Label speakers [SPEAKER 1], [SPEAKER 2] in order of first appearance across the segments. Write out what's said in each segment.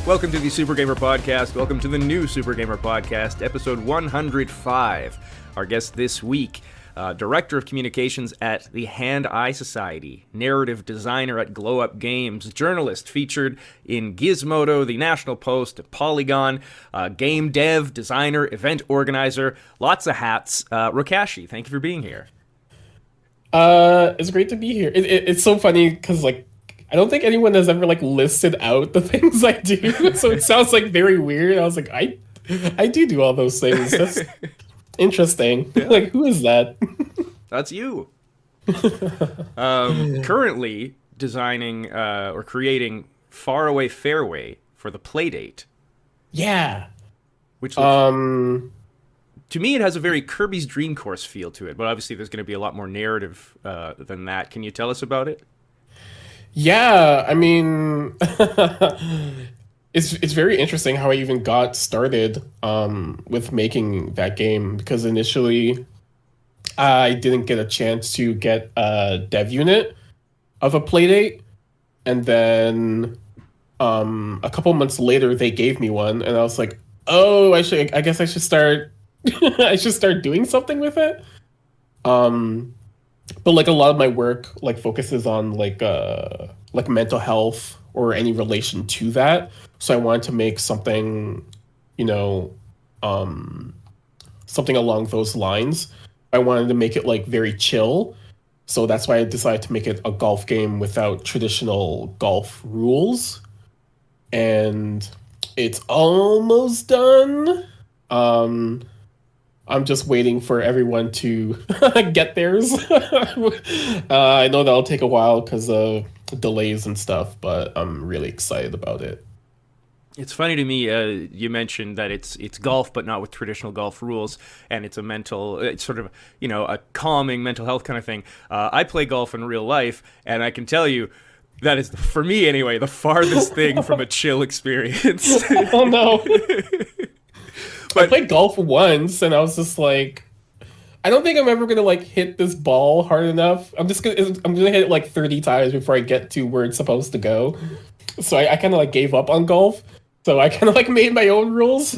[SPEAKER 1] Welcome to the Super Gamer Podcast. Welcome to the new Super Gamer Podcast, episode 105. Our guest this week, Director of Communications at the Hand-Eye Society, narrative designer at Glow Up Games, journalist featured in Gizmodo, the National Post, Polygon, game dev, designer, event organizer, lots of hats. Rokashi, thank you for being here.
[SPEAKER 2] It's great to be here. It's so funny because I don't think anyone has ever listed out the things I do, so it sounds very weird. I was like, I do all those things. That's interesting. Yeah. Who is that?
[SPEAKER 1] That's you. Currently designing or creating Faraway Fairway for the Playdate.
[SPEAKER 2] Yeah.
[SPEAKER 1] Which looks, to me, it has a very Kirby's Dream Course feel to it, but obviously there's going to be a lot more narrative than that. Can you tell us about it?
[SPEAKER 2] Yeah, I mean, it's very interesting how I even got started with making that game, because initially I didn't get a chance to get a dev unit of a Playdate, and then a couple months later they gave me one, and I was like, oh, I guess I should start I should start doing something with it. But a lot of my work focuses on mental health or any relation to that. So I wanted to make something, something along those lines. I wanted to make it very chill. So that's why I decided to make it a golf game without traditional golf rules. And it's almost done. I'm just waiting for everyone to get theirs. I know that'll take a while because of delays and stuff, but I'm really excited about it.
[SPEAKER 1] It's funny to me, you mentioned that it's golf, but not with traditional golf rules, and it's sort of, a calming mental health kind of thing. I play golf in real life, and I can tell you, that is, for me anyway, the farthest thing from a chill experience.
[SPEAKER 2] Oh, no. But I played golf once, and I was just like, I don't think I'm ever gonna hit this ball hard enough. I'm gonna hit it 30 times before I get to where it's supposed to go. So I kind of gave up on golf. So I kind of made my own rules.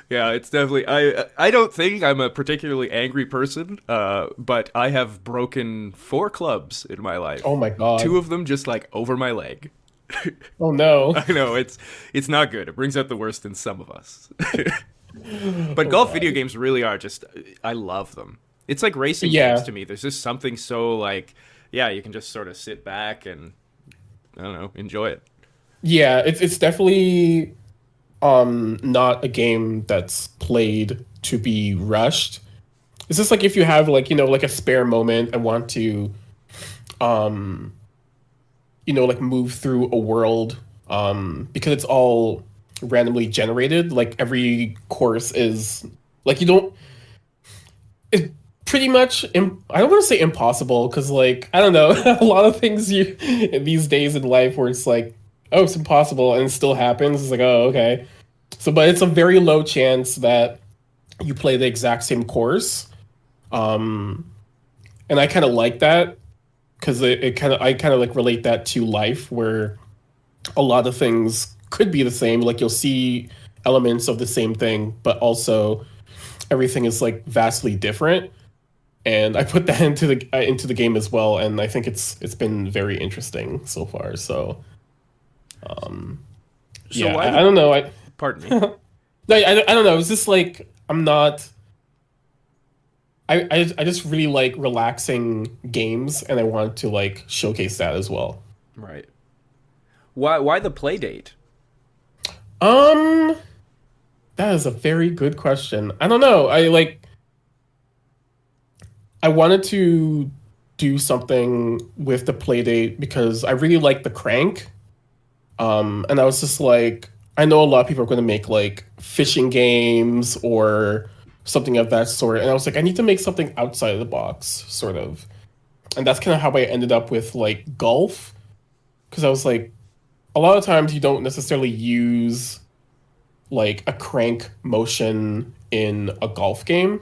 [SPEAKER 1] Yeah, it's definitely. I don't think I'm a particularly angry person, but I have broken 4 clubs in my life.
[SPEAKER 2] Oh my god!
[SPEAKER 1] 2 of them just over my leg.
[SPEAKER 2] Oh no!
[SPEAKER 1] I know it's not good. It brings out the worst in some of us. But golf video games really are just. I love them. It's like racing games to me. There's just something so you can just sort of sit back and I don't know, enjoy it.
[SPEAKER 2] Yeah, it's definitely not a game that's played to be rushed. It's just if you have a spare moment and want to move through a world, because it's all randomly generated. Every course is it's pretty much, I don't want to say impossible, because I don't know, a lot of things these days in life where it's oh, it's impossible, and it still happens. It's oh, okay. So, but it's a very low chance that you play the exact same course. And I kind of like that, because I kind of relate that to life, where a lot of things could be the same. You'll see elements of the same thing, but also everything is vastly different. And I put that into the game as well, and I think it's been very interesting so far. So, yeah, I don't know.
[SPEAKER 1] Pardon me.
[SPEAKER 2] No, I don't know. It's just I'm not. I just really like relaxing games, and I want to showcase that as well.
[SPEAKER 1] Right. Why the Playdate?
[SPEAKER 2] That is a very good question. I don't know. I wanted to do something with the Playdate because I really like the crank. And I was just I know a lot of people are going to make fishing games or something of that sort. And I was I need to make something outside of the box, sort of. And that's kind of how I ended up with golf. Because I was a lot of times you don't necessarily use a crank motion in a golf game.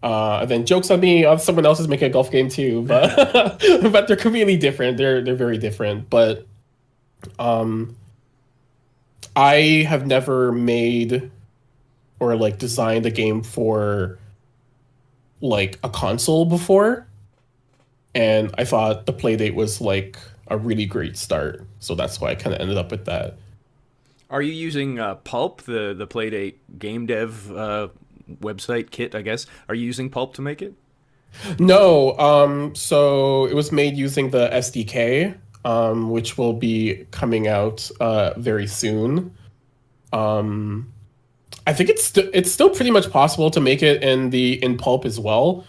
[SPEAKER 2] And then jokes on me, someone else is making a golf game too, but but they're completely different. They're very different. But I have never made or like designed a game for like a console before, and I thought the Playdate was like a really great start. So that's why I kind of ended up with that.
[SPEAKER 1] Are you using Pulp, the Playdate game dev website kit? I guess. Are you using Pulp to make it?
[SPEAKER 2] No, so it was made using the SDK, which will be coming out very soon. Um, I think it's still pretty much possible to make it in Pulp as well,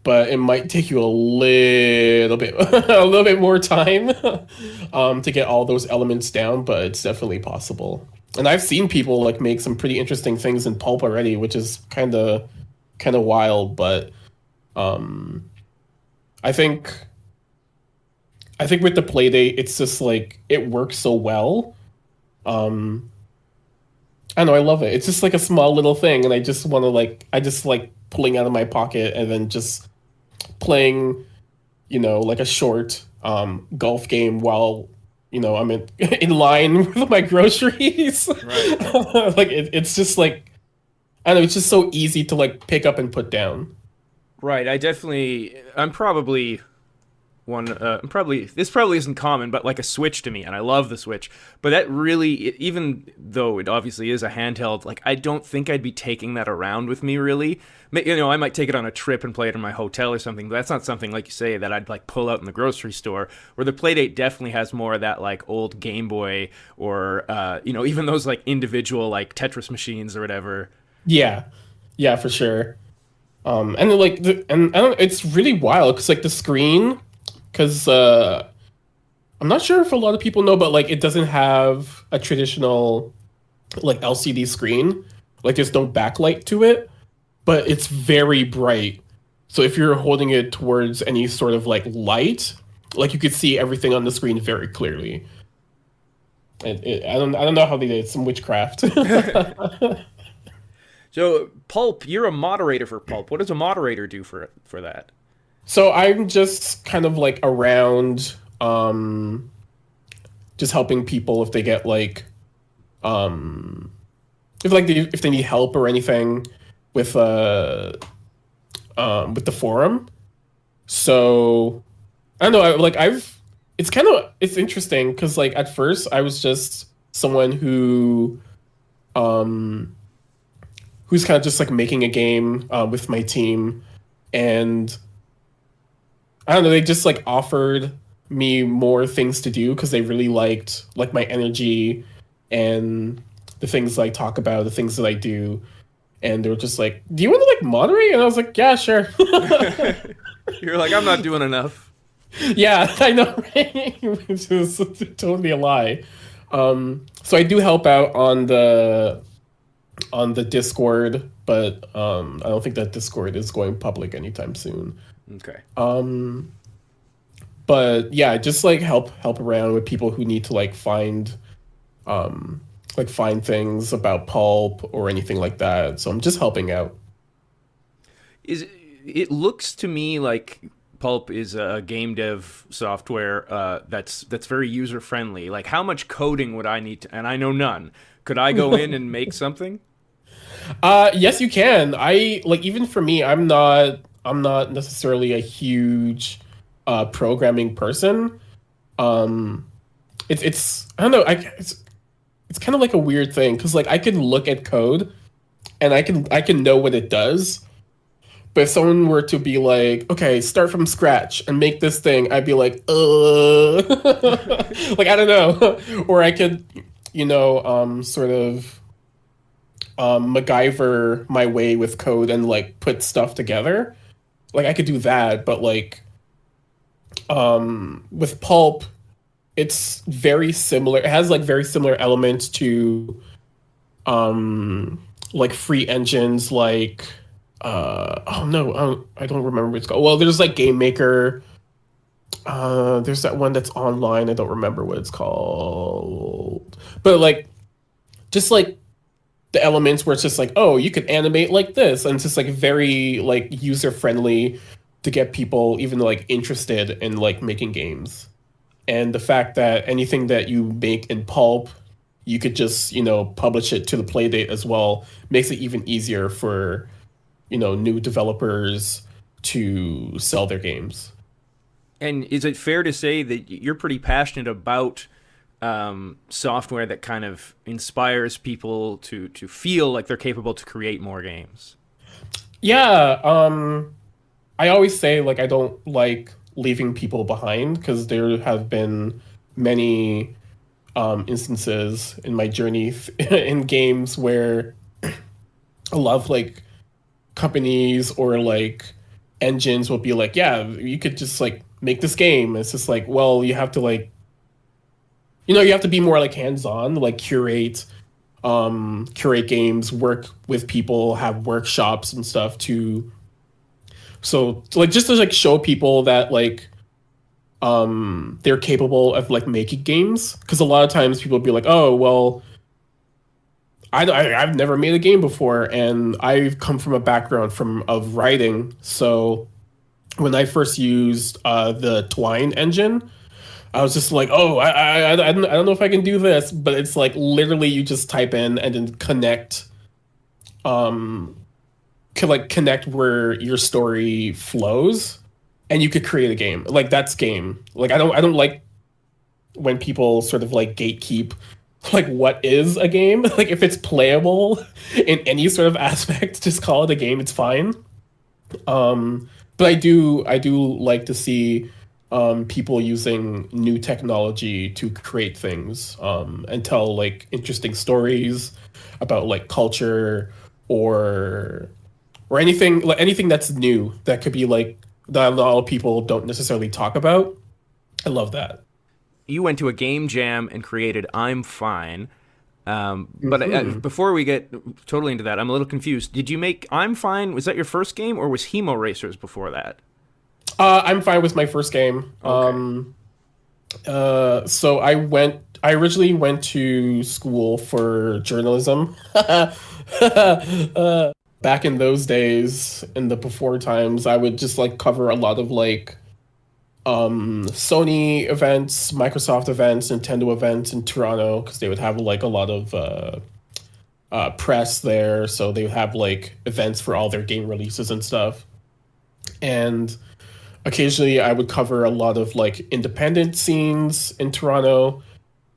[SPEAKER 2] but it might take you a little bit a little bit more time to get all those elements down, but it's definitely possible. And I've seen people like make some pretty interesting things in Pulp already, which is kind of wild, but um I think I think with the Playdate, it's just like it works so well. Um I know, I love it. It's just like a small little thing, and I just like pulling out of my pocket and then just playing, like a short golf game while I'm in line with my groceries.
[SPEAKER 1] Right.
[SPEAKER 2] Like it's just like I don't know, it's just so easy to like pick up and put down.
[SPEAKER 1] Right. I'm probably this probably isn't common, but like a Switch to me, and I love the Switch. But that really, even though it obviously is a handheld, like I don't think I'd be taking that around with me really. I might take it on a trip and play it in my hotel or something, but that's not something, like you say, that I'd like pull out in the grocery store. Where the Playdate definitely has more of that like old Game Boy or even those like individual like Tetris machines or whatever.
[SPEAKER 2] Yeah, yeah, for sure. And then, like and I don't, it's really wild because like the screen, because I'm not sure if a lot of people know, but like it doesn't have a traditional like LCD screen. Like there's no backlight to it, but it's very bright. So if you're holding it towards any sort of like light, like you could see everything on the screen very clearly. I don't know how they did some witchcraft.
[SPEAKER 1] So Pulp, you're a moderator for Pulp. What does a moderator do for that?
[SPEAKER 2] So I'm just kind of like around, just helping people if they get like, if they need help or anything with with the forum. So I don't know. It's interesting because like at first I was just someone who's kind of just like making a game with my team, and I don't know, they just like offered me more things to do because they really liked like my energy and the things I talk about, the things that I do. And they were just like, "Do you want to like moderate?" And I was like, "Yeah, sure."
[SPEAKER 1] You're like, I'm not doing enough.
[SPEAKER 2] Yeah, I know, right? Which is totally a lie. So I do help out on the Discord, but I don't think that Discord is going public anytime soon.
[SPEAKER 1] Okay.
[SPEAKER 2] But yeah, just like help around with people who need to find things about pulp or anything like that. So I'm just helping out.
[SPEAKER 1] It looks to me like Pulp is a game dev software that's very user friendly. Like, how much coding would I need to? And I know none. Could I go in and make something?
[SPEAKER 2] Yes, you can. I like even for me, I'm not necessarily a huge programming person. It's I don't know. It's kind of like a weird thing because like I can look at code and I can know what it does. But if someone were to be like, okay, start from scratch and make this thing, I'd be like, like I don't know. Or I could, sort of MacGyver my way with code and like put stuff together. Like I could do that, but like with Pulp, it's very similar. It has like very similar elements to like free engines like oh no, I don't remember what it's called. Well, there's like Game Maker. There's that one that's online. I don't remember what it's called. But like just like the elements where it's just like, oh, you could animate like this, and it's just like very like user friendly to get people even like interested in like making games. And the fact that anything that you make in Pulp, you could just, publish it to the Playdate as well. Makes it even easier for, new developers to sell their games.
[SPEAKER 1] And is it fair to say that you're pretty passionate about software that kind of inspires people to feel like they're capable to create more games?
[SPEAKER 2] Yeah, I always say like I don't like leaving people behind because there have been many instances in my journey in games where a lot of like companies or like engines will be like, yeah, you could just like make this game. It's just like, well, you have to like, you have to be more like hands-on, like curate games, work with people, have workshops and stuff so like just to like show people that like they're capable of like making games, because a lot of times people be like, oh well, I've never made a game before, and I've come from a background of writing. So when I first used the Twine engine, I was just like, oh, I don't know if I can do this, but it's like literally you just type in and then connect where your story flows, and you could create a game. Like that's game. Like I don't like when people sort of like gatekeep like what is a game. Like if it's playable in any sort of aspect, just call it a game. It's fine. But I do like to see people using new technology to create things and tell like interesting stories about like culture or anything that's new that could be like that a lot of people don't necessarily talk about. I love that.
[SPEAKER 1] You went to a game jam and created I'm Fine. But
[SPEAKER 2] Mhm.
[SPEAKER 1] before we get totally into that, I'm a little confused. Did you make I'm Fine? Was that your first game, or was Hemo Racers before that?
[SPEAKER 2] I'm fine with my first game.
[SPEAKER 1] Okay.
[SPEAKER 2] So I originally went to school for journalism. Back in those days, in the before times, I would just like cover a lot of like Sony events, Microsoft events, Nintendo events in Toronto, because they would have like a lot of press there. So they would have like events for all their game releases and stuff. And occasionally I would cover a lot of like independent scenes in Toronto.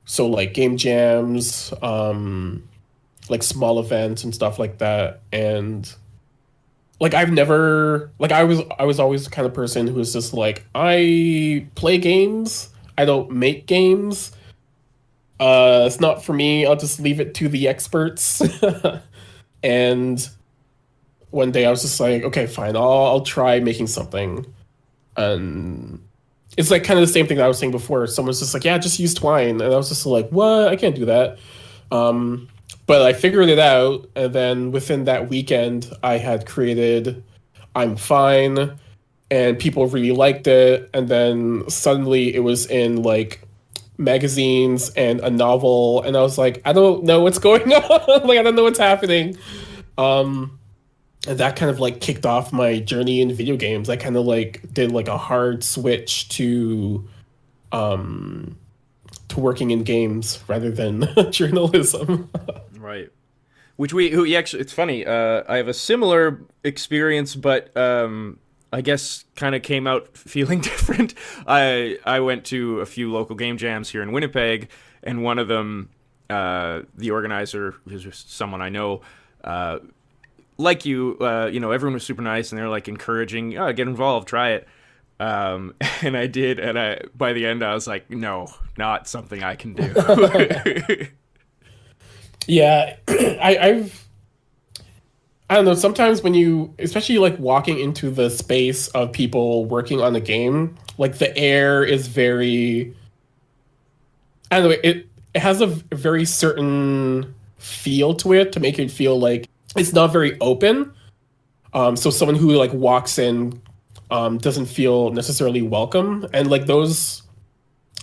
[SPEAKER 2] So like game jams, like small events and stuff like that. And like I've never like I was always the kind of person who was just like, I play games, I don't make games. It's not for me. I'll just leave it to the experts. And one day I was just like, okay, fine, I'll try making something. And it's like kind of the same thing that I was saying before. Someone's just like, yeah, just use Twine. And I was just like, what? I can't do that. Um, but I figured it out. And then within that weekend, I had created I'm Fine. And people really liked it. And then suddenly it was in like magazines and a novel. And I was like, I don't know what's going on. Like, I don't know what's happening. Um, and that kind of like kicked off my journey in video games. I kind of like did like a hard switch um to working in games rather than journalism.
[SPEAKER 1] Right. Who actually, it's funny. I have a similar experience, but I guess kind of came out feeling different. I went to a few local game jams here in Winnipeg, and one of them, the organizer, who's someone I know, like everyone was super nice, and they're like encouraging, oh, get involved, try it. And I did, and by the end I was like, no, not something I can do.
[SPEAKER 2] Yeah, I don't know. Sometimes when you, especially like walking into the space of people working on a game, like the air is very, I don't know, it has a very certain feel to it to make it feel like it's not very open. So someone who like walks in doesn't feel necessarily welcome, and like those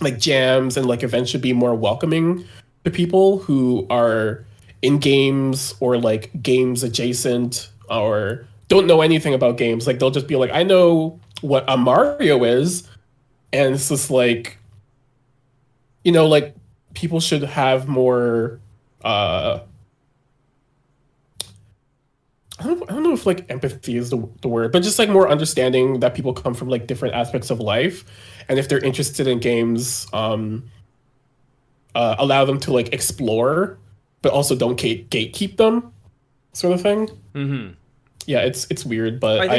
[SPEAKER 2] like jams and like events should be more welcoming to people who are in games or like games adjacent or don't know anything about games. Like they'll just be like, I know what a Mario is, and it's just like, like people should have more. I don't know if like empathy is the word, but just like more understanding that people come from like different aspects of life, and if they're interested in games, allow them to like explore, but also don't gatekeep them, sort of thing.
[SPEAKER 1] Mm-hmm.
[SPEAKER 2] Yeah, it's weird, but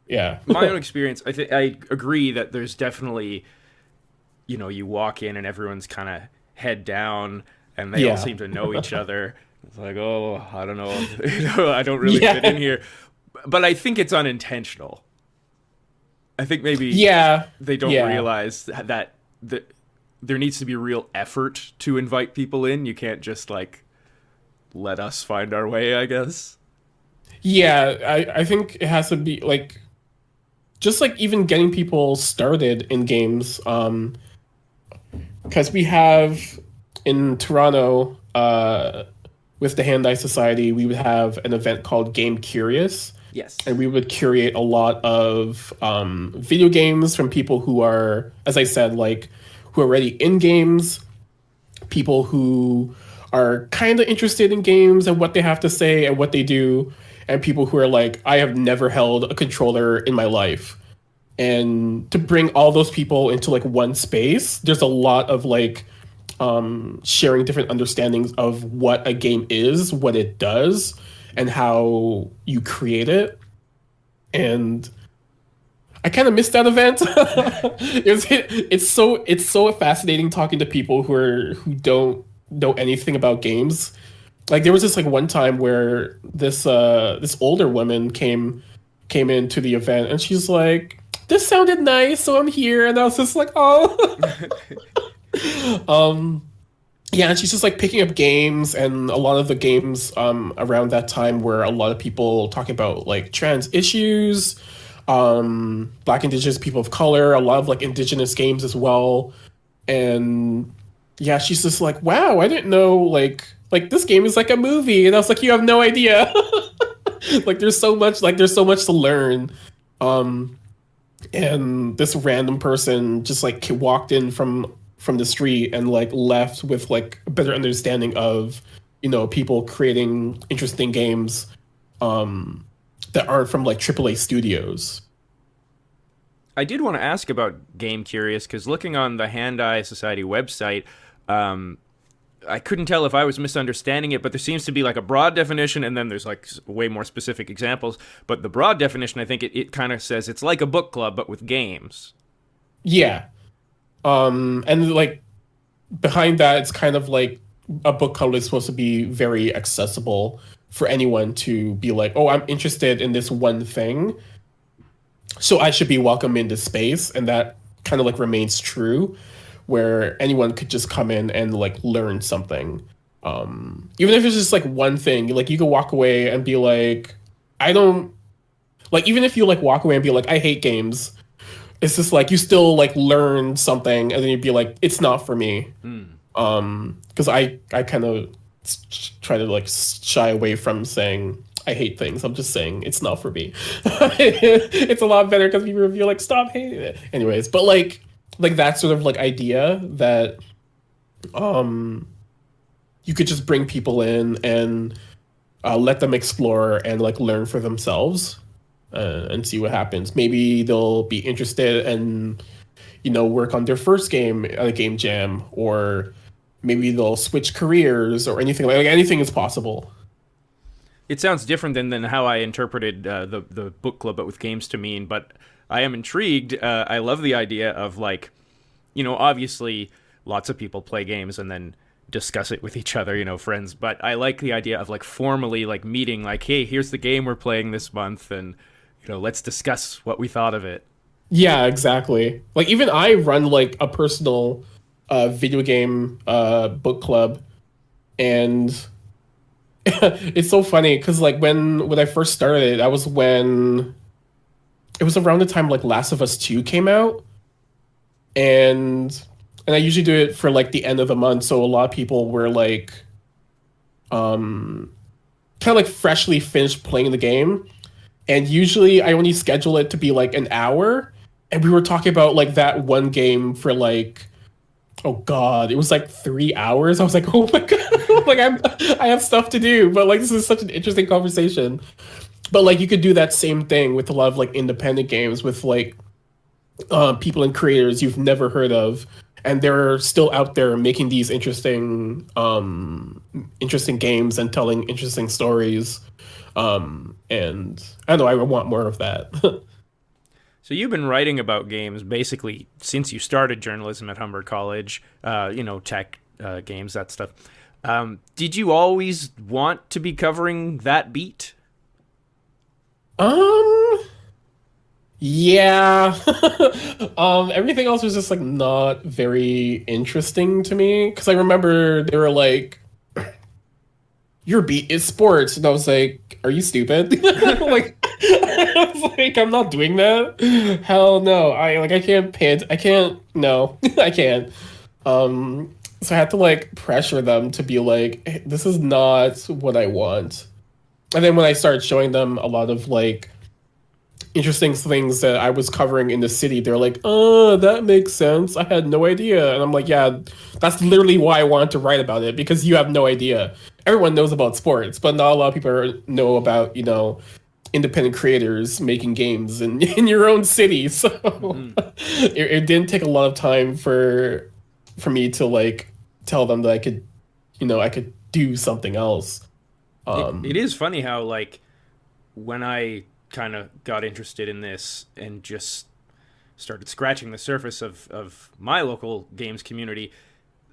[SPEAKER 2] yeah.
[SPEAKER 1] My own experience, I agree that there's definitely, you walk in and everyone's kind of head down, and they all seem to know each other. It's like, oh, I don't know, I don't really fit in here. But I think it's unintentional. I think maybe they don't realize that there needs to be real effort to invite people in. You can't just like let us find our way, I guess.
[SPEAKER 2] Yeah, I think it has to be like just like even getting people started in games. Because we have in Toronto, with the Hand-Eye Society, we would have an event called Game Curious.
[SPEAKER 1] Yes.
[SPEAKER 2] And we would curate a lot of video games from people who are, as I said, like who are already in games, people who are kind of interested in games and what they have to say and what they do, and people who are like, I have never held a controller in my life. And to bring all those people into like one space, there's a lot of like sharing different understandings of what a game is, what it does, and how you create it. And I kind of missed that event. It's so fascinating talking to people who don't know anything about games. Like there was this like one time where this older woman came into the event, and she's like, this sounded nice, so I'm here. And I was just like, oh. Yeah, and she's just like picking up games, and a lot of the games around that time were a lot of people talking about like trans issues, Black, Indigenous people of color, a lot of like Indigenous games as well. And yeah, she's just like, wow, I didn't know like this game is like a movie. And I was like, you have no idea. like there's so much to learn. And this random person just like walked in from the street and like left with like a better understanding of, people creating interesting games that aren't from like AAA studios.
[SPEAKER 1] I did want to ask about Game Curious, because looking on the Hand-Eye Society website, I couldn't tell if I was misunderstanding it, but there seems to be like a broad definition, and then there's like way more specific examples. But the broad definition, I think it kind of says it's like a book club, but with games.
[SPEAKER 2] Yeah. And like behind that, it's kind of like a book club is supposed to be very accessible for anyone to be like, oh, I'm interested in this one thing, so I should be welcome in this space. And that kind of like remains true, where anyone could just come in and like learn something. Even if it's just like one thing, like you could walk away and be like, I don't like, even if you like walk away and be like, I hate games, it's just like you still like learn something, and then you'd be like, it's not for me. Because I kind of try to like shy away from saying I hate things. I'm just saying it's not for me. It's a lot better because people would be like, stop hating it. Anyways, but like that sort of like idea that you could just bring people in and let them explore and like learn for themselves. And see what happens. Maybe they'll be interested and, work on their first game at a game jam, or maybe they'll switch careers or anything. Like anything is possible.
[SPEAKER 1] It sounds different than how I interpreted the book club, but with games to mean. But I am intrigued. I love the idea of like, obviously lots of people play games and then discuss it with each other, friends. But I like the idea of like formally like meeting, like, hey, here's the game we're playing this month, and let's discuss what we thought of it.
[SPEAKER 2] Yeah, exactly. Like even I run like a personal video game book club, and it's so funny because like when I first started, that was when it was around the time like Last of Us 2 came out, and I usually do it for like the end of the month, so a lot of people were like kind of like freshly finished playing the game. And usually I only schedule it to be like an hour. And we were talking about like that one game for like oh god, it was like 3 hours. I was like, oh my god, like I have stuff to do, but like this is such an interesting conversation. But like you could do that same thing with a lot of like independent games with like people and creators you've never heard of, and they're still out there making these interesting games and telling interesting stories. And I don't know, I want more of that.
[SPEAKER 1] So you've been writing about games basically since you started journalism at Humber College, tech, games, that stuff. Did you always want to be covering that beat?
[SPEAKER 2] Yeah. Everything else was just like not very interesting to me because I remember they were like, "Your beat is sports," and I was like, "Are you stupid?" Like, I was like, "I'm not doing that. Hell no. I can't pant. I can't. No, I can't." So I had to like pressure them to be like, hey, "This is not what I want." And then when I started showing them a lot of like interesting things that I was covering in the city, they're like, "Oh, that makes sense. I had no idea." And I'm like, "Yeah, that's literally why I wanted to write about it because you have no idea. Everyone knows about sports, but not a lot of people know about, independent creators making games in your own city." So it didn't take a lot of time for me to like tell them that I could do something else.
[SPEAKER 1] It is funny how, like, when I kind of got interested in this and just started scratching the surface of my local games community,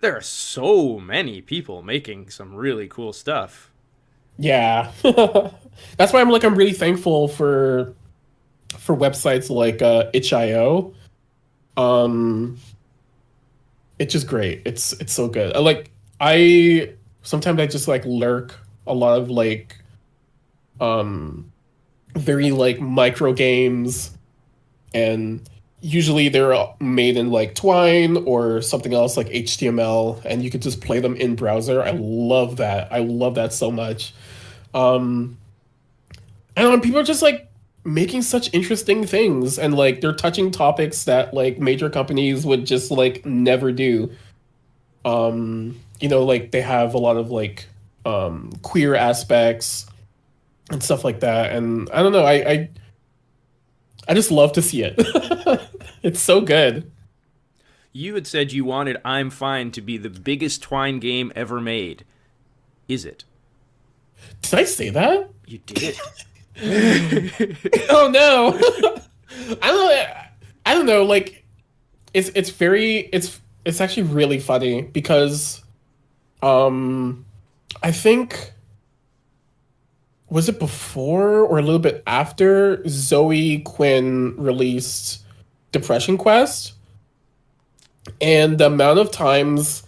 [SPEAKER 1] there are so many people making some really cool stuff.
[SPEAKER 2] Yeah. That's why I'm really thankful for websites like itch.io. It's just great. It's so good. I sometimes I just like lurk a lot of like very like micro games, and usually they're made in like Twine or something else like HTML, and you could just play them in browser. I love that. I love that so much. And people are just like making such interesting things, and like they're touching topics that like major companies would just like never do. Like they have a lot of like queer aspects and stuff like that, and I don't know, I just love to see it. It's so good.
[SPEAKER 1] You had said you wanted I'm Fine to be the biggest Twine game ever made. Is it?
[SPEAKER 2] Did I say that?
[SPEAKER 1] You did.
[SPEAKER 2] Oh no. I don't know. I don't know. Like, it's actually really funny because, I think, was it before or a little bit after Zoe Quinn released Depression Quest? And the amount of times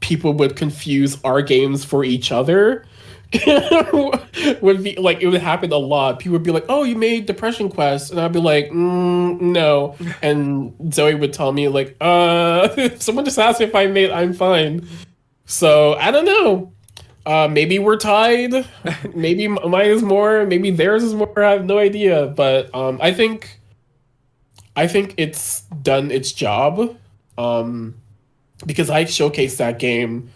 [SPEAKER 2] people would confuse our games for each other would be like, it would happen a lot. People would be like, "Oh, you made Depression Quest," and I'd be like, "No." And Zoe would tell me like, someone just asked if I made I'm Fine." So I don't know. Maybe we're tied. Maybe mine is more. Maybe theirs is more. I have no idea. But I think it's done its job. Because I showcased that game.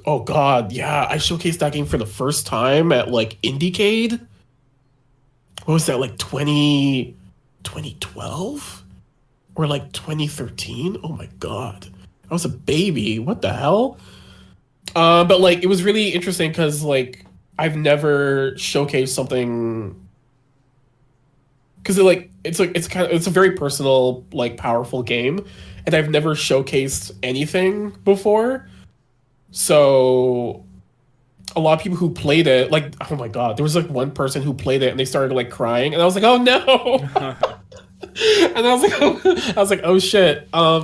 [SPEAKER 2] Oh God, yeah, I showcased that game for the first time at like Indiecade. What was that, like 2012 or like 2013? Oh my God, I was a baby. What the hell? But like it was really interesting because like I've never showcased something, because it's a very personal, like powerful game, and I've never showcased anything before. So a lot of people who played it, like, oh my God, there was like one person who played it and they started like crying, and I was like, oh no. And I was like, oh shit. I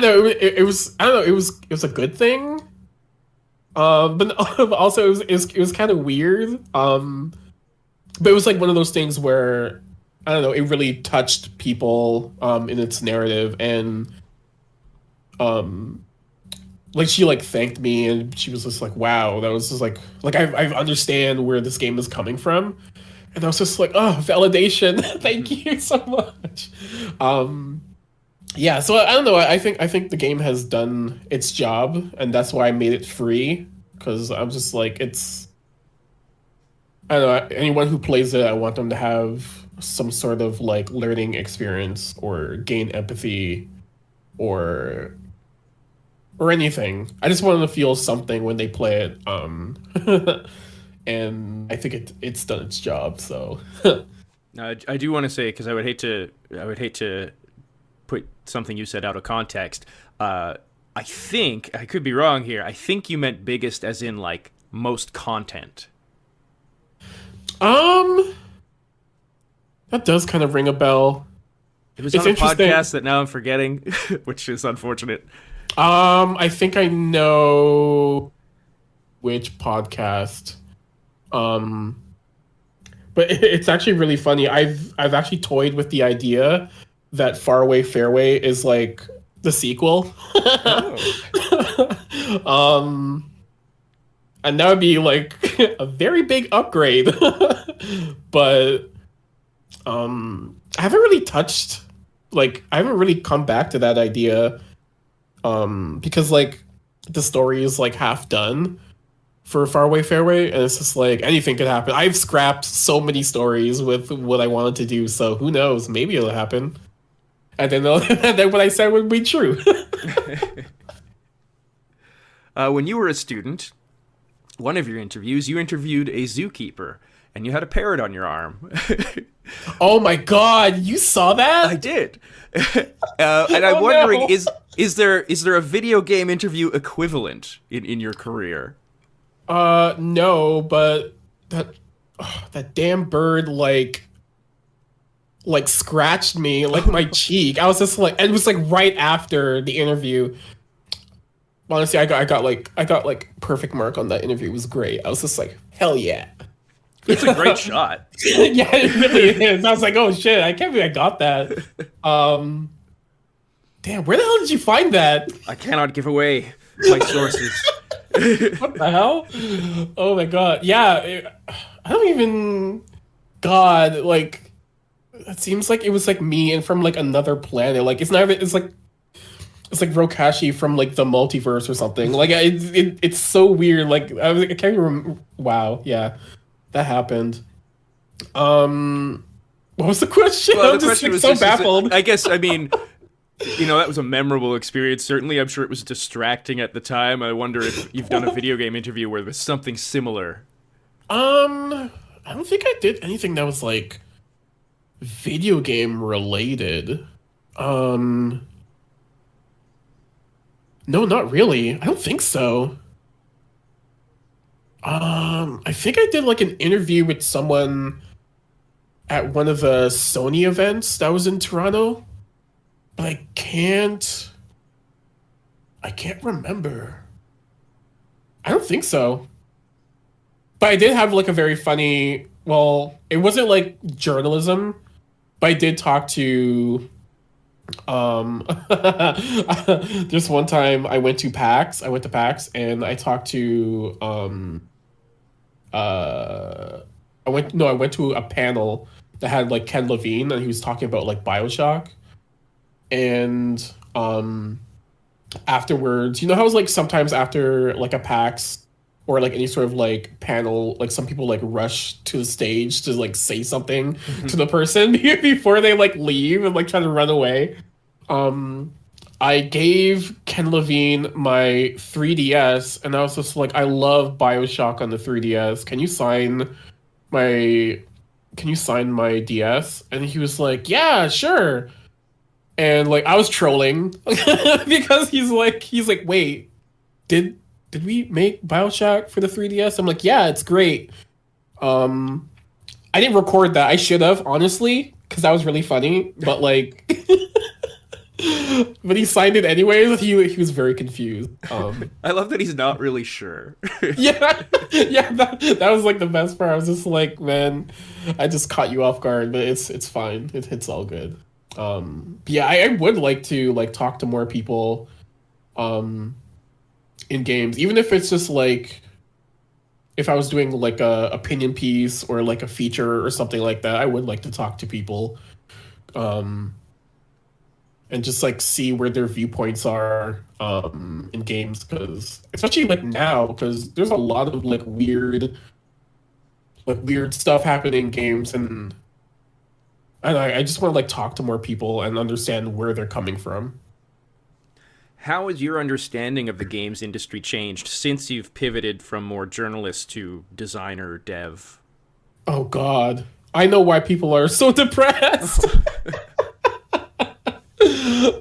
[SPEAKER 2] know it was, I don't know, it was a good thing. But also it was kind of weird. But it was like one of those things where, I don't know, it really touched people in its narrative, and like she like thanked me, and she was just like, wow, that was just like I understand where this game is coming from. And I was just like, oh, validation. Thank you so much. Yeah, so I don't know. I think the game has done its job, and that's why I made it free. Because I'm just like I don't know. Anyone who plays it, I want them to have some sort of like learning experience or gain empathy or anything. I just want them to feel something when they play it. And I think it's done its job. So
[SPEAKER 1] I do want to say, because I would hate to put something you said out of context. I think I could be wrong here. I think you meant biggest as in like most content.
[SPEAKER 2] um, that does kind of ring a bell.
[SPEAKER 1] It was
[SPEAKER 2] It's
[SPEAKER 1] on a
[SPEAKER 2] interesting.
[SPEAKER 1] podcast that now I'm forgetting, which is unfortunate.
[SPEAKER 2] I think I know which podcast. Um, but it's actually really funny. I've actually toyed with the idea that Faraway Fairway is like the sequel.
[SPEAKER 1] Oh,
[SPEAKER 2] um, and that would be like a very big upgrade. But I haven't really touched like I haven't really come back to that idea because like the story is like half done for Faraway Fairway, and it's just like anything could happen. I've scrapped so many stories with what I wanted to do, so who knows? Maybe it'll happen, and then and then what I said would be true.
[SPEAKER 1] when you were a student, one of your interviews, you interviewed a zookeeper, and you had a parrot on your arm.
[SPEAKER 2] Oh my god, you saw
[SPEAKER 1] I
[SPEAKER 2] that?
[SPEAKER 1] did, and I'm
[SPEAKER 2] Oh
[SPEAKER 1] wondering
[SPEAKER 2] no.
[SPEAKER 1] is there a video game interview equivalent in your career?
[SPEAKER 2] No, but that that damn bird like scratched me like my cheek. I was just like, and it was like right after the interview. Honestly, I got like perfect mark on that interview. It was great. I was just like, hell yeah.
[SPEAKER 1] It's a great shot.
[SPEAKER 2] Yeah, it really is. I was like, oh shit, I can't believe I got that. Um, damn, where the hell did you find that?
[SPEAKER 1] I cannot give away my sources.
[SPEAKER 2] What the hell? Oh my god. Yeah, I don't even. God, like it seems like it was like me and from like another planet. Like it's not even. It's like Rokashi from like the multiverse or something. Like it's so weird. Like I can't even. Wow. Yeah, that happened. What was the question?
[SPEAKER 1] Well,
[SPEAKER 2] I'm
[SPEAKER 1] the
[SPEAKER 2] just
[SPEAKER 1] question
[SPEAKER 2] like
[SPEAKER 1] was
[SPEAKER 2] so
[SPEAKER 1] just,
[SPEAKER 2] baffled.
[SPEAKER 1] I guess, I mean, that was a memorable experience. Certainly, I'm sure it was distracting at the time. I wonder if you've done a video game interview where there's something similar.
[SPEAKER 2] I don't think I did anything that was like video game related. Um, no, not really. I don't think so. I think I did like an interview with someone at one of the Sony events that was in Toronto, but I can't remember. I don't think so. But I did have like a very funny, well, it wasn't like journalism, but I did talk to um just one time I went to PAX and I talked to uh I went to a panel that had like Ken Levine and he was talking about like BioShock and afterwards, you know how it's like sometimes after like a PAX or like any sort of like panel, like some people like rush to the stage to like say something to the person before they like leave and like try to run away. Um, I gave Ken Levine my 3DS and I was just like, I love BioShock on the 3DS. My can you sign my DS? And he was like, yeah, sure. And like I was trolling because he's like, wait, did we make BioShock for the 3DS? I'm like, yeah, it's great. Um, I didn't record that. I should have, honestly, because that was really funny. But like, but he signed it anyways. He was very confused.
[SPEAKER 1] I love that he's not really sure.
[SPEAKER 2] Yeah, yeah, that was like the best part. I was just like, man, I just caught you off guard, but it's fine. It's all good. Yeah, I would like to like talk to more people. Um, in games, even if it's just like if I was doing like a opinion piece or like a feature or something like that, I would like to talk to people. Um, and just like see where their viewpoints are in games, because especially like now, because there's a lot of weird stuff happening in games, and I just want to like talk to more people and understand where they're coming from.
[SPEAKER 1] How has your understanding of the games industry changed since you've pivoted from more journalist to designer, dev?
[SPEAKER 2] Oh God, I know why people are so depressed.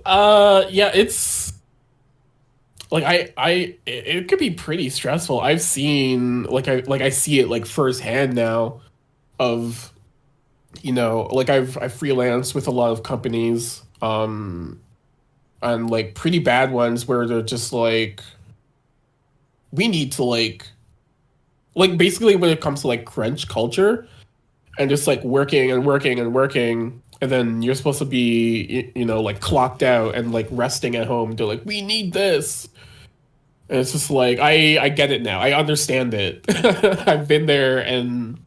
[SPEAKER 2] Yeah, it's like it could be pretty stressful. I've seen I see it like firsthand now of, like I've freelanced with a lot of companies, and like pretty bad ones where they're just like, we need to basically when it comes to like crunch culture and just like working and working and working, and then you're supposed to be like clocked out and like resting at home. They're like, we need this. And it's just like, I get it now. I understand it. I've been there, and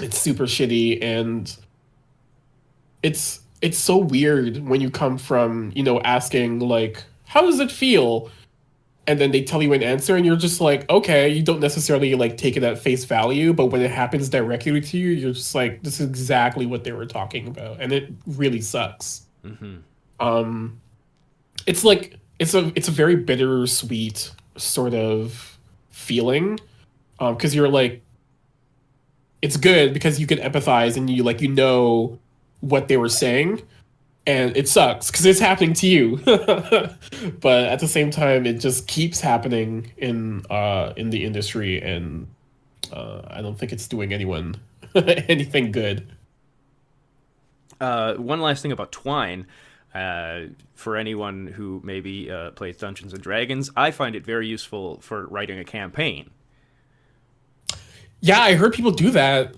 [SPEAKER 2] it's super shitty, and it's so weird when you come from, asking like, how does it feel? And then they tell you an answer, and you're just like, okay, you don't necessarily like take it at face value, but when it happens directly to you, you're just like, this is exactly what they were talking about, and it really sucks. It's like it's a very bittersweet sort of feeling, because you're like, it's good because you can empathize and you what they were saying, and it sucks because it's happening to you. But at the same time, it just keeps happening in the industry, and I don't think it's doing anyone anything good.
[SPEAKER 1] One last thing about Twine. For anyone who maybe plays Dungeons and Dragons, I find it very useful for writing a campaign.
[SPEAKER 2] Yeah, I heard people do that.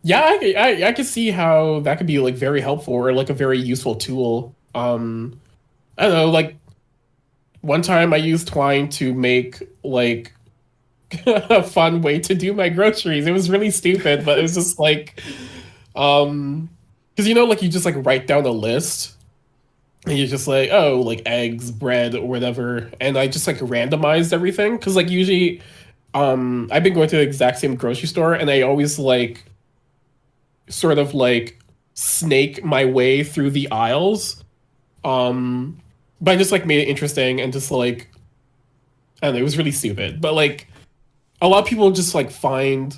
[SPEAKER 2] Yeah, I can see how that could be like very helpful or like a very useful tool. I don't know, like one time I used Twine to make like a fun way to do my groceries. It was really stupid, but it was just like, because like you just like write down a list, and you're just like, oh, like eggs, bread, or whatever, and I just like randomized everything, because like usually, I've been going to the exact same grocery store, and I always like sort of like snake my way through the aisles, but I just like made it interesting, and just like, I don't know, it was really stupid, but like a lot of people just like find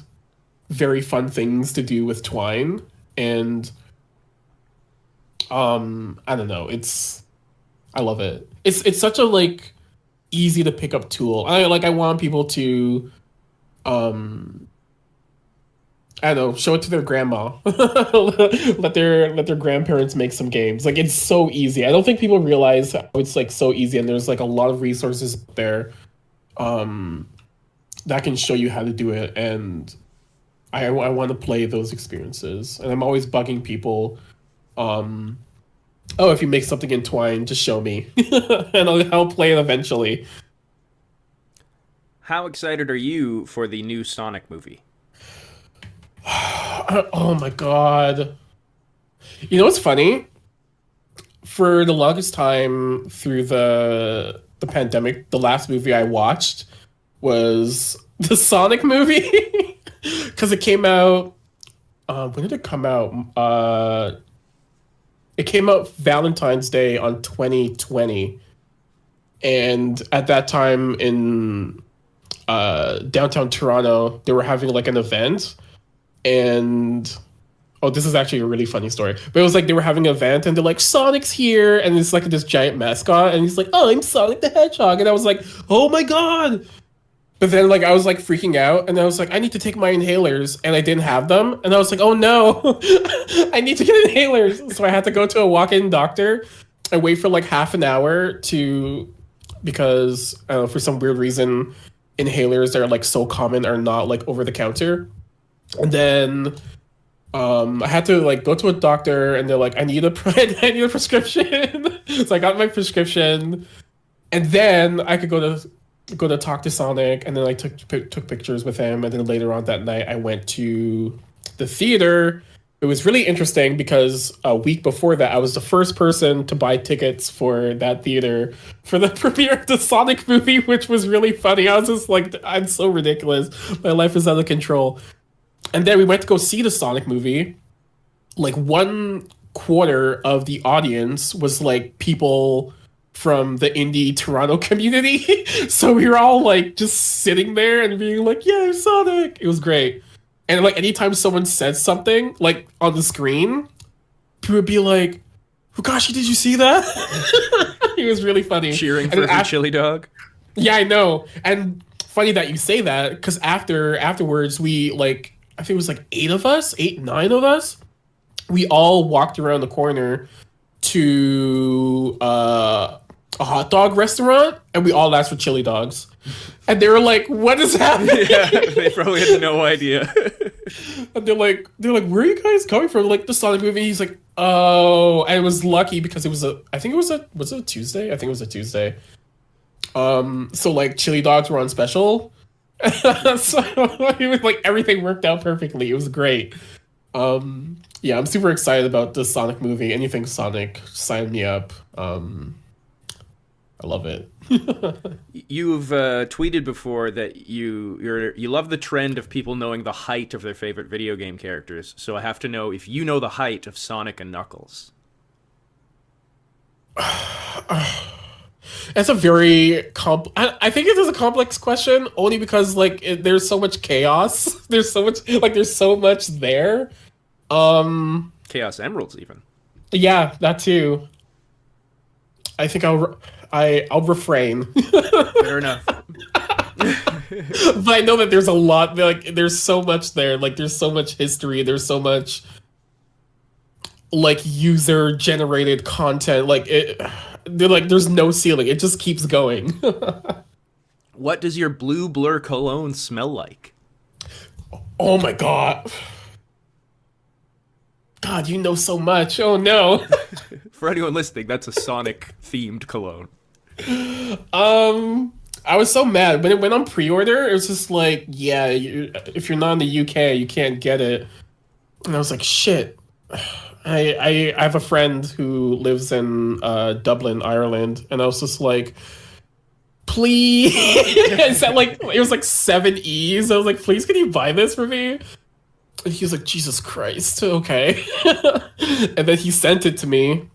[SPEAKER 2] very fun things to do with Twine, and I don't know, I love it. It's such a like easy to pick up tool. I want people to I don't know, show it to their grandma. Let their grandparents make some games. Like, it's so easy. I don't think people realize how it's like so easy, and there's like a lot of resources there that can show you how to do it, and I want to play those experiences. And I'm always bugging people, oh, if you make something in Twine, just show me. And I'll play it eventually.
[SPEAKER 1] How excited are you for the new Sonic movie?
[SPEAKER 2] Oh my god. You know what's funny? For the longest time through the pandemic, the last movie I watched was the Sonic movie. Because it came out, when did it come out? It came out Valentine's Day on 2020. And at that time in downtown Toronto, they were having like an event. And oh, this is actually a really funny story. But it was like they were having an event, and they're like, Sonic's here, and it's like this giant mascot, and he's like, oh, I'm Sonic the Hedgehog. And I was like, oh my god. But then like I was like freaking out, and I was like, I need to take my inhalers, and I didn't have them, and I was like, oh no. I need to get inhalers. So I had to go to a walk-in doctor and wait for like half an hour because for some weird reason inhalers that are like so common are not like over the counter. And then I had to like go to a doctor, and they're like, I need a prescription. So I got my prescription, and then I could go to talk to Sonic, and then I took pictures with him, and then later on that night I went to the theater it was really interesting because a week before that, I was the first person to buy tickets for that theater for the premiere of the Sonic movie, which was really funny. I was just like, I'm so ridiculous. My life is out of control. And then we went to go see the Sonic movie. Like, one quarter of the audience was like people from the indie Toronto community. So we were all like just sitting there and being like, yeah, Sonic. It was great. And like anytime someone said something like on the screen, people would be like, Rokashi, did you see that? It was really funny.
[SPEAKER 1] Cheering for every chili dog.
[SPEAKER 2] Yeah, I know. And funny that you say that, because afterwards we like, I think it was like 9 of us. We all walked around the corner to a hot dog restaurant, and we all asked for chili dogs. And they were like, what is happening?
[SPEAKER 1] Yeah, they probably had no idea.
[SPEAKER 2] And they're like, where are you guys coming from? Like, the Sonic movie. He's like, oh, and it was lucky because it was was it a Tuesday? I think it was a Tuesday. So like chili dogs were on special. So it was like everything worked out perfectly. It was great. Yeah, I'm super excited about the Sonic movie. Anything Sonic, sign me up. I love it.
[SPEAKER 1] You've tweeted before that you love the trend of people knowing the height of their favorite video game characters. So I have to know if you know the height of Sonic and Knuckles.
[SPEAKER 2] That's a very I think it is a complex question only because like there's so much chaos. There's so much there.
[SPEAKER 1] Chaos Emeralds even.
[SPEAKER 2] Yeah, that too. I think I'll refrain.
[SPEAKER 1] Fair enough.
[SPEAKER 2] But I know that there's a lot, like there's so much there, like there's so much history, there's so much like user generated content, there's no ceiling. It just keeps going.
[SPEAKER 1] What does your blue blur cologne smell like?
[SPEAKER 2] Oh my god. God, you know so much. Oh no.
[SPEAKER 1] For anyone listening, that's a Sonic themed cologne.
[SPEAKER 2] I was so mad when it went on pre-order. It was just like, yeah, if you're not in the UK, you can't get it. And I was like, shit. I have a friend who lives in Dublin, Ireland, and I was just like, please. It was like 7 E's. I was like, please, can you buy this for me? And he was like, Jesus Christ, okay. And then he sent it to me.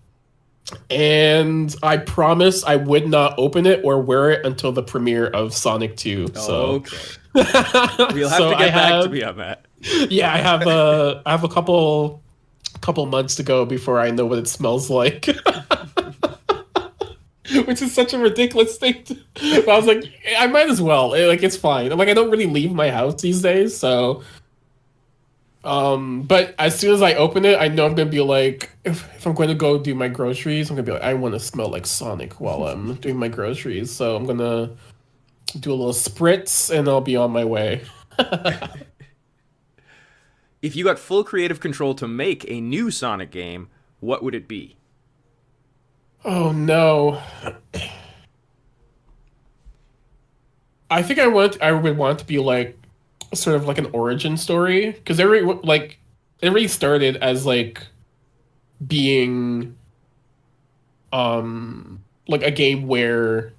[SPEAKER 2] And I promised I would not open it or wear it until the premiere of Sonic 2. So
[SPEAKER 1] okay. You'll have to get back to me on that.
[SPEAKER 2] Yeah, I have a couple months to go before I know what it smells like. Which is such a ridiculous thing. But I was like, I might as well. Like, it's fine. I'm like, I don't really leave my house these days, so. But as soon as I open it, I know I'm gonna be like, if I'm going to go do my groceries, I'm gonna be like, I want to smell like Sonic while I'm doing my groceries. So I'm gonna do a little spritz, and I'll be on my way.
[SPEAKER 1] If you got full creative control to make a new Sonic game, what would it be?
[SPEAKER 2] Oh no. I think I would want to be like sort of like an origin story, because it really started as like being like a game where,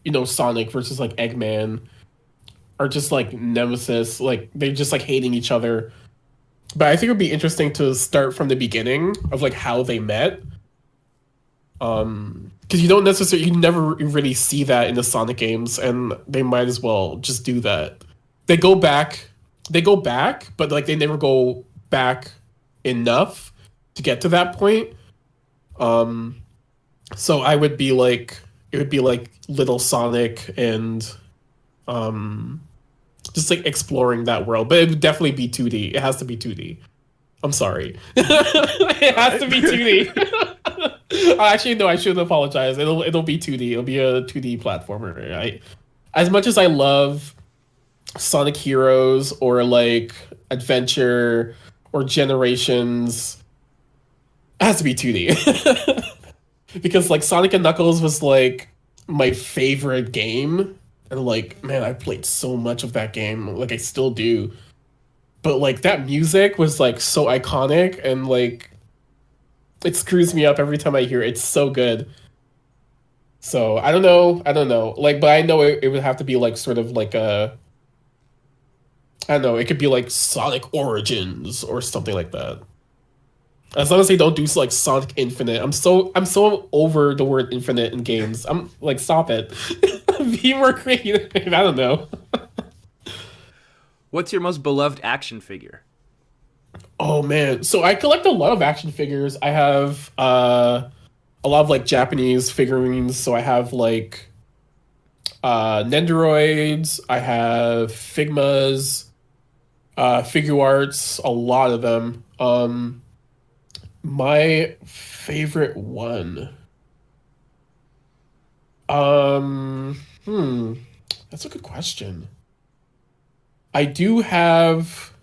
[SPEAKER 2] you know, Sonic versus like Eggman are just like nemesis, like they're just like hating each other. But I think it would be interesting to start from the beginning of like how they met. Because you never really see that in the Sonic games, and they might as well just do that. They go back, but like they never go back enough to get to that point. So it would be like little Sonic and just like exploring that world, but it would definitely be 2D. It has to be 2D. I'm sorry. It has to be 2D. Actually, no, I shouldn't apologize. It'll be 2D. It'll be a 2D platformer. As much as I love Sonic Heroes or like Adventure or Generations, it has to be 2D. Because like Sonic and Knuckles was like my favorite game, and like, man, I played so much of that game. Like I still do. but like that music was like so iconic, and like it screws me up every time I hear it. It's so good. So I don't know. Like, but I know it would have to be like sort of like a, I don't know, it could be like Sonic Origins or something like that. As long as they don't do like Sonic Infinite. I'm so over the word infinite in games. I'm like, stop it. Be more creative. I don't know.
[SPEAKER 1] What's your most beloved action figure?
[SPEAKER 2] Oh man. So I collect a lot of action figures. I have a lot of like Japanese figurines. So I have like Nendoroids, I have Figmas, figure arts, a lot of them. My favorite one. Hmm, that's a good question. I do have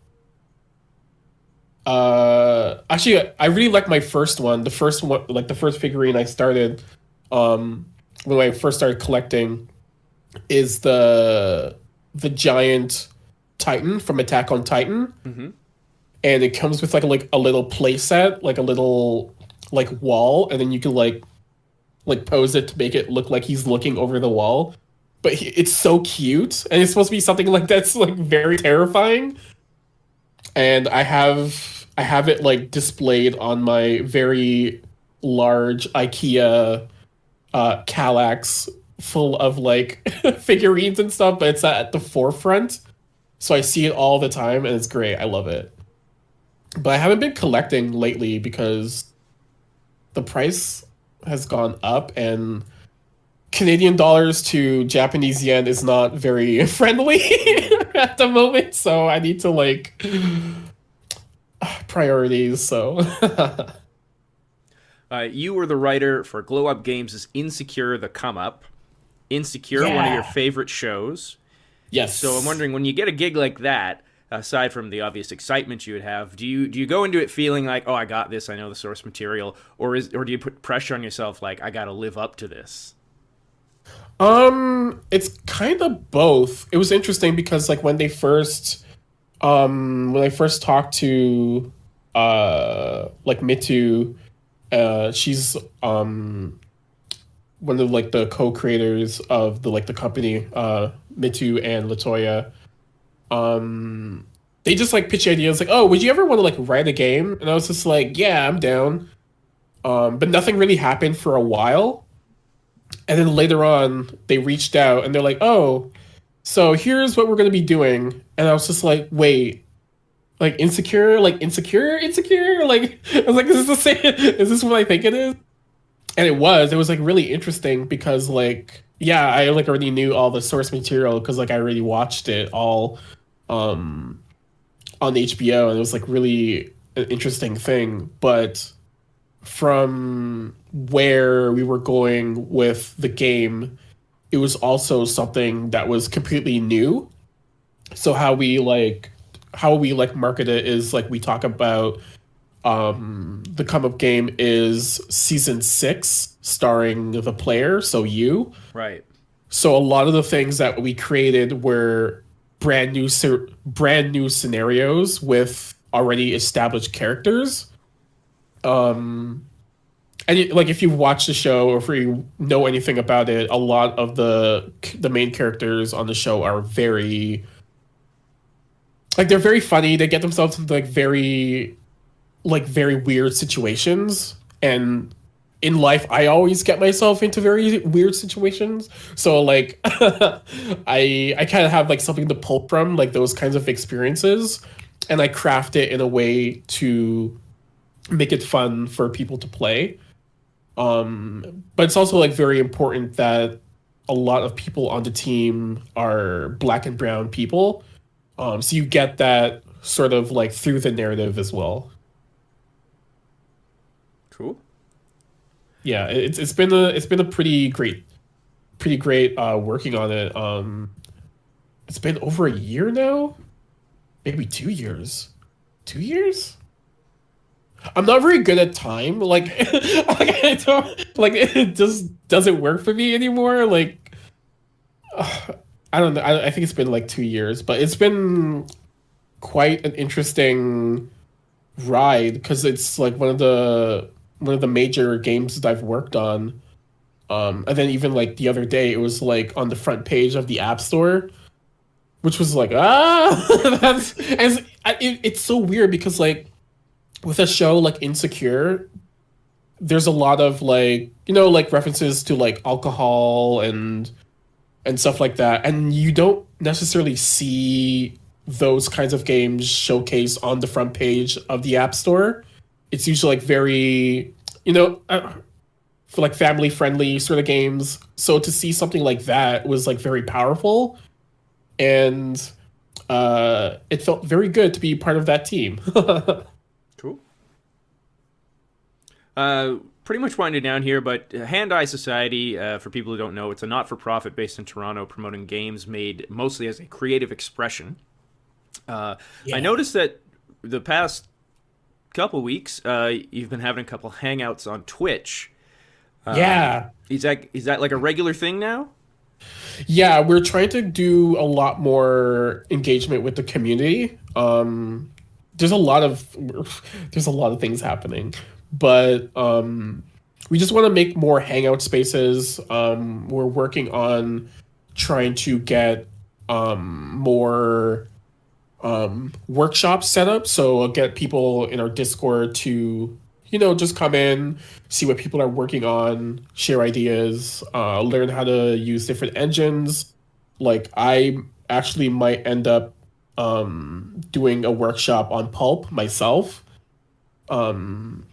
[SPEAKER 2] actually I really like my first one. The first one, like the first figurine I started um when I first started collecting is the giant Titan from Attack on Titan.
[SPEAKER 1] Mm-hmm.
[SPEAKER 2] And it comes with like a little play set, like a little like wall, and then you can like pose it to make it look like he's looking over the wall. But it's so cute, and it's supposed to be something like that's like very terrifying. And I have it like displayed on my very large IKEA Kallax full of like figurines and stuff, but it's at the forefront. So I see it all the time, and it's great. I love it. But I haven't been collecting lately because the price has gone up, and Canadian dollars to Japanese yen is not very friendly at the moment. So I need to like priorities. So
[SPEAKER 1] You were the writer for Glow Up Games' Insecure: The Come Up. Insecure, one of your
[SPEAKER 2] yeah,
[SPEAKER 1] favorite shows.
[SPEAKER 2] yes.
[SPEAKER 1] So I'm wondering, when you get a gig like that, aside from the obvious excitement you would have, do you go into it feeling like, oh, I got this, I know the source material, or do you put pressure on yourself like, I got to live up to this?
[SPEAKER 2] It's kind of both. It was interesting because like when I first talked to like Mitu, she's one of like the co-creators of the company, Mitu and Latoya. They just like pitch ideas like, oh, would you ever want to like write a game? And I was just like, yeah, I'm down. But nothing really happened for a while. And then later on, they reached out and they're like, oh, so here's what we're going to be doing. And I was just like, wait, like insecure? Like, I was like, is this the same? Is this what I think it is? And it was like really interesting because like, yeah, I like already knew all the source material because like I already watched it all um, on HBO, and it was like really an interesting thing. But from where we were going with the game, it was also something that was completely new. So how we like market it is like we talk about the come up game is season 6 starring the player, so you.
[SPEAKER 1] Right.
[SPEAKER 2] So a lot of the things that we created were brand new scenarios with already established characters. And like if you've watched the show or if you know anything about it, a lot of the main characters on the show are very like they're very funny. They get themselves into like very weird situations, and in life I always get myself into very weird situations. So like I kind of have like something to pull from like those kinds of experiences, and I craft it in a way to make it fun for people to play. But it's also like very important that a lot of people on the team are black and brown people. So you get that sort of like through the narrative as well.
[SPEAKER 1] Cool.
[SPEAKER 2] Yeah, it's been a pretty great working on it. It's been over a year now, maybe 2 years. 2 years? I'm not very good at time. Like, like I don't like it just doesn't work for me anymore. Like, I don't know. I think it's been like 2 years, but quite an interesting ride because it's like one of the major games that I've worked on. And then even like the other day, it was like on the front page of the App Store, which was like it's so weird because like with a show like Insecure, there's a lot of like like references to like alcohol and stuff like that, and you don't necessarily see those kinds of games showcased on the front page of the App Store. It's usually like very for like family friendly sort of games. So to see something like that was like very powerful, and it felt very good to be part of that team.
[SPEAKER 1] Cool. Pretty much winding down here, but Hand-Eye Society, for people who don't know, it's a not-for-profit based in Toronto promoting games made mostly as a creative expression. I noticed that the past couple weeks, you've been having a couple hangouts on Twitch. Is that like a regular thing now?
[SPEAKER 2] Yeah, we're trying to do a lot more engagement with the community. There's a lot of things happening, but we just want to make more hangout spaces. We're working on trying to get more workshops set up, so I'll get people in our Discord to just come in, see what people are working on, share ideas, learn how to use different engines. Like I actually might end up doing a workshop on Pulp myself. I don't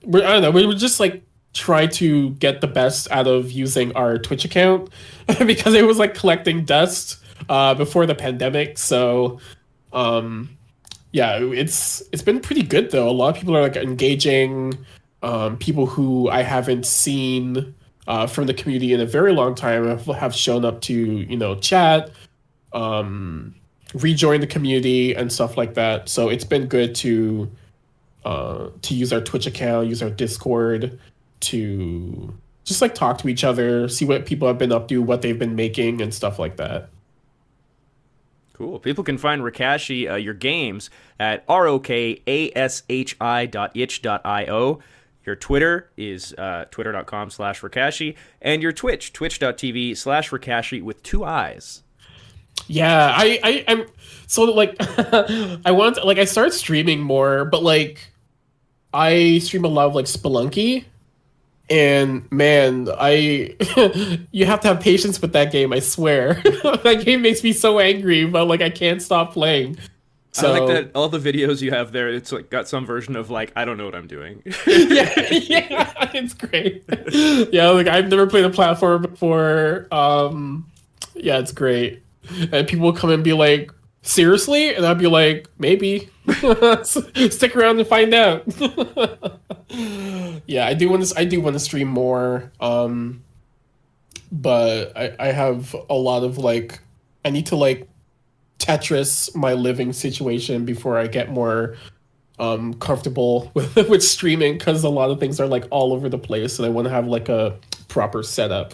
[SPEAKER 2] know. We would just like try to get the best out of using our Twitch account because it was like collecting dust before the pandemic. So yeah, it's been pretty good though. A lot of people are like engaging. People who I haven't seen from the community in a very long time have shown up to chat, rejoin the community and stuff like that. So it's been good to use our Twitch account, use our Discord to just like talk to each other, see what people have been up to, what they've been making, and stuff like that.
[SPEAKER 1] Cool. People can find Rokashi, your games, at rokashi.itch.io. Your Twitter is twitter.com/Rokashi, and your Twitch, twitch.tv/Rokashi with 2 eyes.
[SPEAKER 2] Yeah, I'm so like I started streaming more, but like I stream a lot of like Spelunky, and man, you have to have patience with that game, I swear. That game makes me so angry, but like I can't stop playing. So
[SPEAKER 1] I like that all the videos you have there, it's like got some version of like, I don't know what I'm doing.
[SPEAKER 2] yeah, it's great. Yeah, like I've never played a platform before. Yeah, it's great. And people will come and be like, seriously? And I'd be like, maybe. Stick around and find out. Yeah, I do want to stream more. But I have a lot of like, I need to like Tetris my living situation before I get more comfortable with streaming, because a lot of things are like all over the place and I want to have like a proper setup.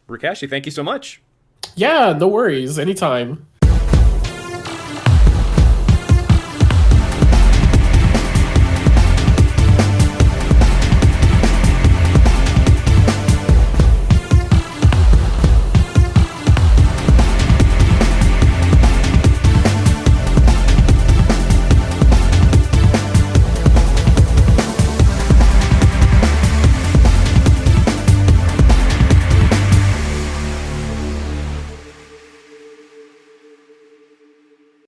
[SPEAKER 1] Rokashi, thank you so much.
[SPEAKER 2] Yeah, no worries. Anytime.